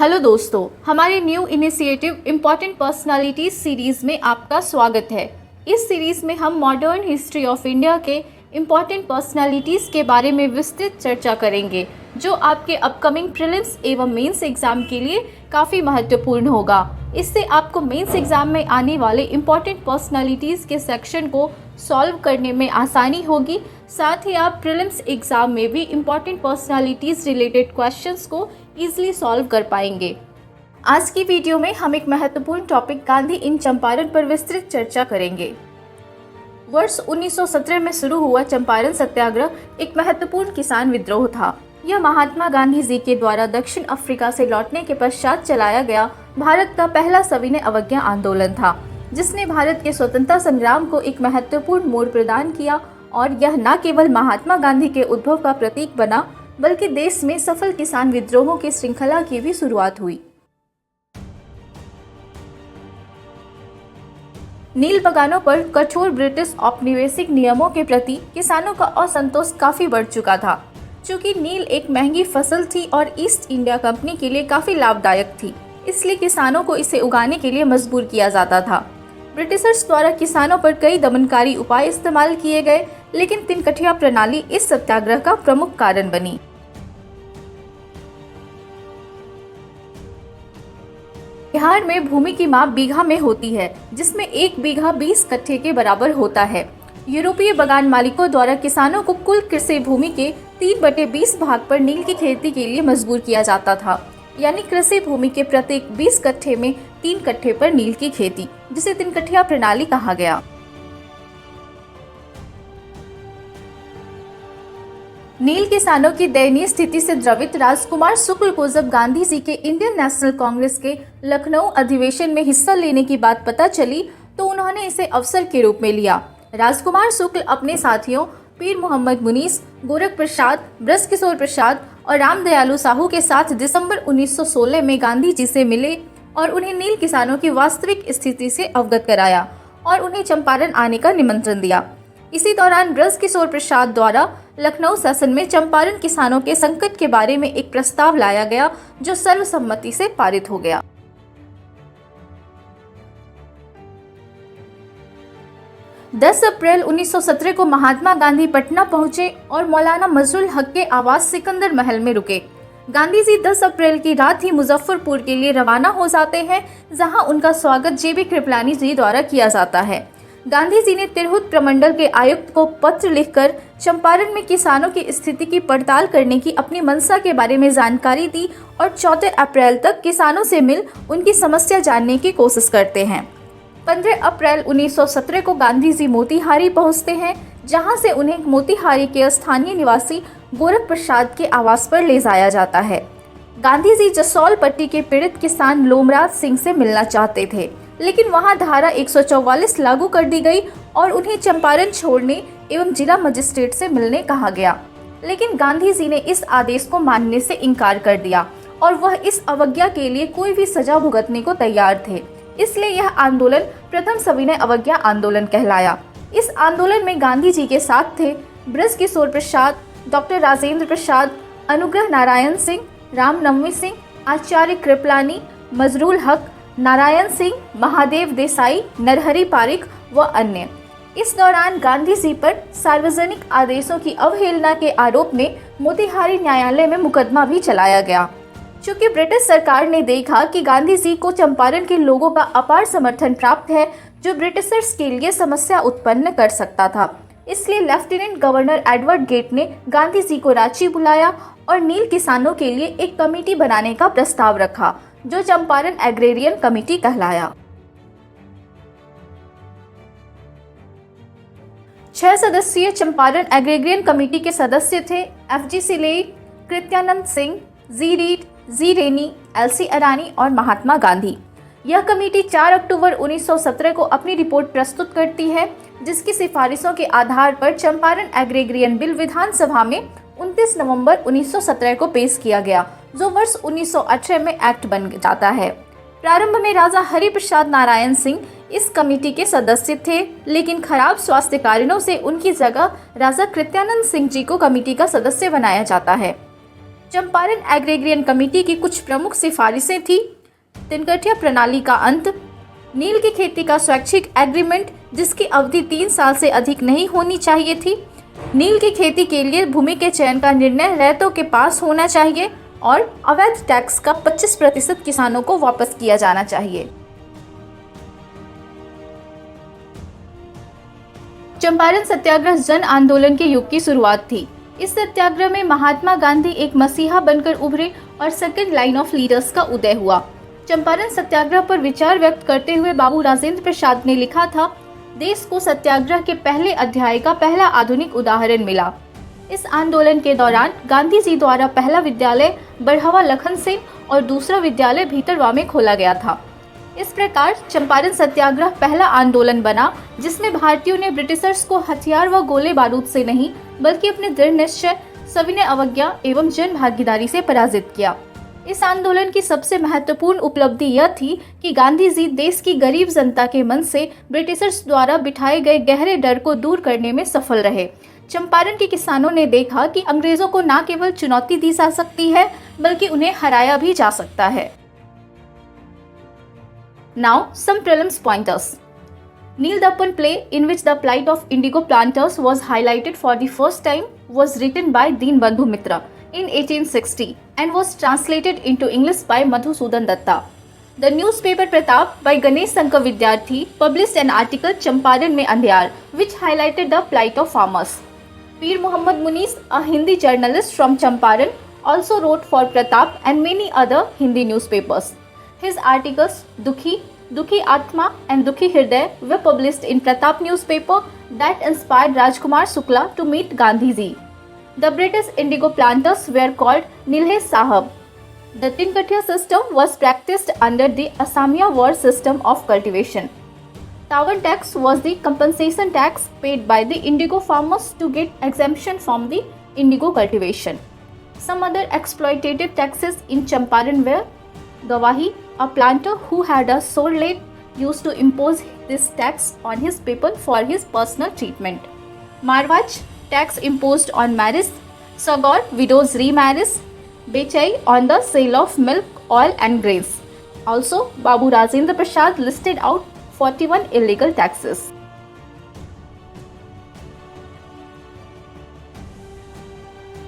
Hello दोस्तों, हमारे new initiative important personalities series में आपका स्वागत है। इस सीरीज में हम मॉडर्न हिस्ट्री ऑफ इंडिया के इम्पॉर्टेंट पर्सनालिटीज़ के बारे में विस्तृत चर्चा करेंगे, जो आपके अपकमिंग प्रीलिम्स एवं मेंस एग्जाम के लिए काफ़ी महत्वपूर्ण होगा। इससे आपको मेंस एग्जाम में आने वाले इम्पॉर्टेंट पर्सनालिटीज़ के सेक्शन को सॉल्व करने में आसानी होगी। साथ ही आप प्रीलिम्स एग्जाम में भी इम्पॉर्टेंट पर्सनालिटीज़ रिलेटेड क्वेश्चंस को ईजिली सॉल्व कर पाएंगे। आज की वीडियो में हम एक महत्वपूर्ण टॉपिक गांधी इन चंपारण पर विस्तृत चर्चा करेंगे। वर्ष 1917 में शुरू हुआ चंपारण सत्याग्रह एक महत्वपूर्ण किसान विद्रोह था। यह महात्मा गांधी जी के द्वारा दक्षिण अफ्रीका से लौटने के पश्चात चलाया गया भारत का पहला सविनय अवज्ञा आंदोलन था, जिसने भारत के स्वतंत्रता संग्राम को एक महत्वपूर्ण मोड़ प्रदान किया। और यह न केवल महात्मा गांधी के उद्भव का प्रतीक बना, बल्कि देश में सफल किसान विद्रोहों की श्रृंखला की भी शुरुआत हुई। नील बगानों पर कठोर ब्रिटिश औपनिवेशिक नियमों के प्रति किसानों का असंतोष काफी बढ़ चुका था। चूँकि नील एक महंगी फसल थी और ईस्ट इंडिया कंपनी के लिए काफी लाभदायक थी, इसलिए किसानों को इसे उगाने के लिए मजबूर किया जाता था। ब्रिटिशर्स द्वारा किसानों पर कई दमनकारी उपाय इस्तेमाल किए गए, लेकिन तिनकठिया प्रणाली इस सत्याग्रह का प्रमुख कारण बनी। बिहार में भूमि की माप बीघा में होती है, जिसमें एक बीघा 20 कट्ठे के बराबर होता है। यूरोपीय बगान मालिकों द्वारा किसानों को कुल कृषि भूमि के 3/20 भाग पर नील की खेती के लिए मजबूर किया जाता था, यानी कृषि भूमि के प्रत्येक 20 कट्ठे में 3 कट्ठे पर नील की खेती, जिसे तिनकठिया प्रणाली कहा गया। नील किसानों की दयनीय स्थिति से द्रवित राजकुमार शुक्ल को जब गांधी जी के इंडियन नेशनल कांग्रेस के लखनऊ अधिवेशन में हिस्सा लेने की बात पता चली, तो उन्होंने इसे अवसर के रूप में लिया। राजकुमार शुक्ल अपने साथियों पीर मोहम्मद मुनीस, गोरख प्रसाद, ब्रजकिशोर प्रसाद और रामदयालु साहू के साथ दिसंबर 1916 में गांधी जी से मिले और उन्हें नील किसानों की वास्तविक स्थिति से अवगत कराया और उन्हें चंपारण आने का निमंत्रण दिया। इसी दौरान ब्रजकिशोर प्रसाद द्वारा लखनऊ सेशन में चंपारण किसानों के संकट के बारे में एक प्रस्ताव लाया गया, जो सर्वसम्मति से पारित हो गया। 10 अप्रैल 1917 को महात्मा गांधी पटना पहुंचे और मौलाना मजरुल हक के आवास सिकंदर महल में रुके। गांधी जी 10 अप्रैल की रात ही मुजफ्फरपुर के लिए रवाना हो जाते हैं, जहां उनका स्वागत जेबी कृपलानी जी द्वारा किया जाता है। गांधी जी ने तिरहुत प्रमंडल के आयुक्त को पत्र लिखकर चंपारण में किसानों की स्थिति की पड़ताल करने की अपनी मंशा के बारे में जानकारी दी और 14 अप्रैल तक किसानों से मिल उनकी समस्या जानने की कोशिश करते हैं। 15 अप्रैल 1917 को गांधी जी मोतिहारी पहुंचते हैं, जहां से उन्हें मोतिहारी के स्थानीय निवासी गोरख प्रसाद के आवास पर ले जाया जाता है। गांधी जी जसौल पट्टी के पीड़ित किसान लोमराज सिंह से मिलना चाहते थे, लेकिन वहां धारा 144 लागू कर दी गई और उन्हें चंपारण छोड़ने एवं जिला मजिस्ट्रेट से मिलने कहा गया। लेकिन गांधी जी ने इस आदेश को मानने से इनकार कर दिया और वह इस अवज्ञा के लिए कोई भी सजा भुगतने को तैयार थे। इसलिए यह आंदोलन प्रथम सविनय अवज्ञा आंदोलन कहलाया। इस आंदोलन में गांधी जी के साथ थे ब्रजकिशोर प्रसाद, डॉक्टर राजेंद्र प्रसाद, अनुग्रह नारायण सिंह, रामनवमी सिंह, आचार्य कृपलानी, मजरूल हक, नारायण सिंह, महादेव देसाई, नरहरि पारिक व अन्य। इस दौरान गांधी जी पर सार्वजनिक आदेशों की अवहेलना के आरोप में मोतिहारी न्यायालय में मुकदमा भी चलाया गया। चूंकि ब्रिटिश सरकार ने देखा कि गांधी जी को चंपारण के लोगों का अपार समर्थन प्राप्त है, जो ब्रिटिशर्स के लिए समस्या उत्पन्न कर सकता था, इसलिए लेफ्टिनेंट गवर्नर एडवर्ड गेट ने गांधी जी को रांची बुलाया और नील किसानों के लिए एक कमेटी बनाने का प्रस्ताव रखा, जो चंपारण एग्रेरियन कमेटी कहलाया। 6 सदस्यीय चंपारण एग्रेरियन कमेटी के सदस्य थे FG सिलेई, कृत्यानंद सिंह, जी रीड, जी रेनी, LC अडानी और महात्मा गांधी। यह कमेटी 4 अक्टूबर 1917 को अपनी रिपोर्ट प्रस्तुत करती है, जिसकी सिफारिशों के आधार पर चंपारण एग्रेरियन बिल विधानसभा में 29 नवंबर 1917 को पेश किया गया, जो वर्ष 1918 में एक्ट बन जाता है। प्रारंभ में राजा हरिप्रसाद नारायण सिंह इस कमेटी के सदस्य थे, लेकिन खराब स्वास्थ्य कारणों से उनकी जगह राजा कृत्यानंद सिंह जी को कमेटी का सदस्य बनाया जाता है। चंपारण एग्रेरियन कमेटी की कुछ प्रमुख सिफारिशें थी: तिनकठिया प्रणाली का अंत, नील की खेती का स्वैच्छिक एग्रीमेंट जिसकी अवधि 3 साल से अधिक नहीं होनी चाहिए थी, नील की खेती के लिए भूमि के चयन का निर्णय रैयतों के पास होना चाहिए और अवैध टैक्स का 25% किसानों को वापस किया जाना चाहिए। चंपारण सत्याग्रह जन आंदोलन के युग की शुरुआत थी। इस सत्याग्रह में महात्मा गांधी एक मसीहा बनकर उभरे और सेकंड लाइन ऑफ लीडर्स का उदय हुआ। चंपारण सत्याग्रह पर विचार व्यक्त करते हुए बाबू राजेंद्र प्रसाद ने लिखा था, देश को सत्याग्रह के पहले अध्याय का पहला आधुनिक उदाहरण मिला। इस आंदोलन के दौरान गांधी जी द्वारा पहला विद्यालय बढ़ावा लखन सेन और दूसरा विद्यालय भीतरवा में खोला गया था। इस प्रकार चंपारण सत्याग्रह पहला आंदोलन बना जिसमें भारतीयों ने ब्रिटिशर्स को हथियार व गोले बारूद से नहीं बल्कि अपने दृढ़ निश्चय, सविनय अवज्ञा एवं जन भागीदारी से पराजित किया। इस आंदोलन की सबसे महत्वपूर्ण उपलब्धि यह थी कि गांधी जी देश की गरीब जनता के मन से ब्रिटिशर्स द्वारा बिठाए गए गहरे डर को दूर करने में सफल रहे। चंपारण के किसानों ने देखा कि अंग्रेजों को न केवल चुनौती दी जा सकती है बल्कि उन्हें हराया भी जा सकता है। Now some prelims pointers. Neil Dappan play in which the plight of indigo planters was highlighted for the first time was written by Deenbandhu Mitra in 1860 and was translated into English by Madhusudan Datta. The newspaper Pratap by Ganesh Sankar Vidyarthi published an article Champaran Mein Andhyar which highlighted the plight of farmers. Peer Muhammad Munis, a Hindi journalist from Champaran, also wrote for Pratap and many other Hindi newspapers. His articles Dukhi, Dukhi Atma and Dukhi Hirday were published in Pratap newspaper that inspired Rajkumar Shukla to meet Gandhi ji. The British indigo planters were called Nilhe Sahab. The Tinkatya system was practiced under the Assamia war system of cultivation. Tawan tax was the compensation tax paid by the indigo farmers to get exemption from the indigo cultivation. Some other exploitative taxes in Champaran were Gawahi, a planter who had a sore leg, used to impose this tax on his people for his personal treatment. Marwach, tax imposed on marriage. Sagar, widows' remarriage. Bechai, on the sale of milk, oil and grains. Also, Babu Rajendra Prasad listed out 41 illegal taxes.